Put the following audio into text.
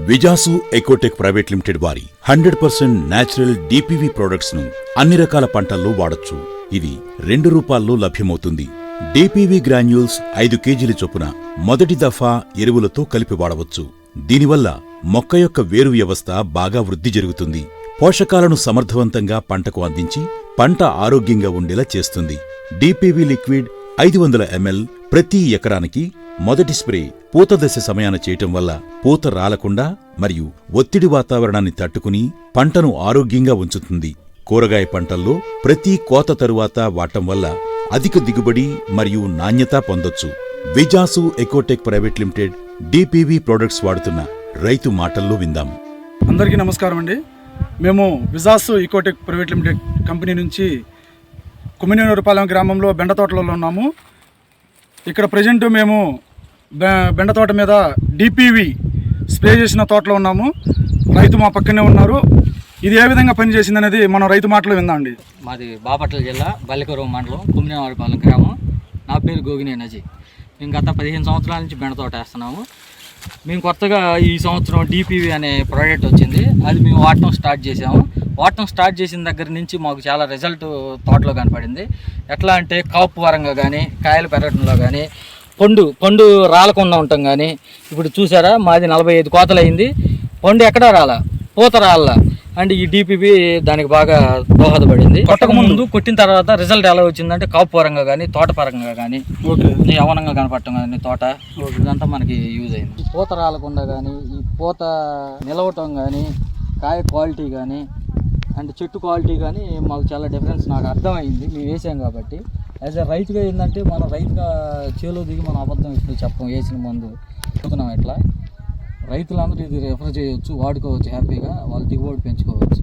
విజాసు Ecotech private limited వారి 100% natural డిపివి products ను అన్ని రకాల పంటల్లో వాడొచ్చు. ఇది ₹2 లభ్యమవుతుంది. డిపివి గ్రాన్యూల్స్ 5 కేజీల చొప్పున మొదటి దఫా ఎరువులతో కలిపి వాడవచ్చు. దీనివల్ల మొక్క యొక్క వేరు వ్యవస్థ బాగా వృద్ధి జరుగుతుంది. పోషకాలను సమర్థవంతంగా పంటకు అందించి పంట ఆరోగ్యంగా ఉండేలా చేస్తుంది. డిపివి లిక్విడ్ 500 ml ప్రతి ఎకరానికి మొదటి స్ప్రే పూత దశ సమయాన చేయటం వల్ల పూత రాలకుండా మరియు ఒత్తిడి వాతావరణాన్ని తట్టుకుని పంటను ఆరోగ్యంగా ఉంచుతుంది. కూరగాయ పంటల్లో ప్రతి కోత తరువాత వాడటం వల్ల అధిక దిగుబడి మరియు నాణ్యత పొందొచ్చు. విజాసు ఎకోటెక్ ప్రైవేట్ లిమిటెడ్ డిపివి ప్రొడక్ట్స్ వాడుతున్న రైతు మాటల్లో విందాం. అందరికీ నమస్కారం అండి. మేము విజాసు ఎకోటెక్ ప్రైవేట్ లిమిటెడ్ కంపెనీ నుంచి కుమినేనూరుపాలెం గ్రామంలో బెండ తోటలలో ఉన్నాము. ఇక్కడ ప్రజెంట్ మేము బెండ తోట మీద డిపివి స్ప్రే చేసిన తోటలో ఉన్నాము. రైతు మా పక్కనే ఉన్నారు. ఇది ఏ విధంగా పనిచేసింది అనేది మనం రైతు మాటలో విందామండి. మాది బాపట్ల జిల్లా బల్లికూరం మండలం కుమినేనూరుపాలెం గ్రామం. నా పేరు గోగినే నజీ. మేము గత 15 సంవత్సరాల నుంచి బెండ తోట వేస్తున్నాము. మేము కొత్తగా ఈ సంవత్సరం డిపివి అనే ప్రోడక్ట్ వచ్చింది. అది మేము వాడటం స్టార్ట్ చేసాము. వాడటం స్టార్ట్ చేసిన దగ్గర నుంచి మాకు చాలా రిజల్ట్ తోటలో కనపడింది. ఎట్లా అంటే కాపు పరంగా కానీ, కాయలు పెరగడంలో కానీ, పండు రాలకుండా ఉండటం కానీ. ఇప్పుడు చూసారా, మాది 45 కోతలు అయింది. పండు ఎక్కడా రాలా, పూత రాలా. అండ్ ఈ డిపివి దానికి బాగా దోహదపడింది. కొట్టక ముందు కొట్టిన తర్వాత రిజల్ట్ ఎలా వచ్చిందంటే కాపు పరంగా కానీ, తోట పరంగా కానీ, యవనంగా కనపడటం కానీ తోట ఇదంతా మనకి యూజ్ అయింది. ఈ పూత రాలకుండా కానీ, ఈ పూత నిలవటం కానీ, కాయ క్వాలిటీ కానీ అండ్ చెట్టు క్వాలిటీ కానీ మాకు చాలా డిఫరెన్స్ నాకు అర్థమైంది. మేము వేసాం కాబట్టి. యాజ్ ఎ రైతుగా ఏంటంటే మనం రైతుగా చేలో దిగి మనం అబద్ధం ఇప్పుడు చెప్పం. వేసిన ముందు చెప్తున్నాం. ఇట్లా రైతులందరూ ఇది రెఫర్ చేయవచ్చు, వాడుకోవచ్చు, హ్యాపీగా వాళ్ళ దిగుబడి పెంచుకోవచ్చు.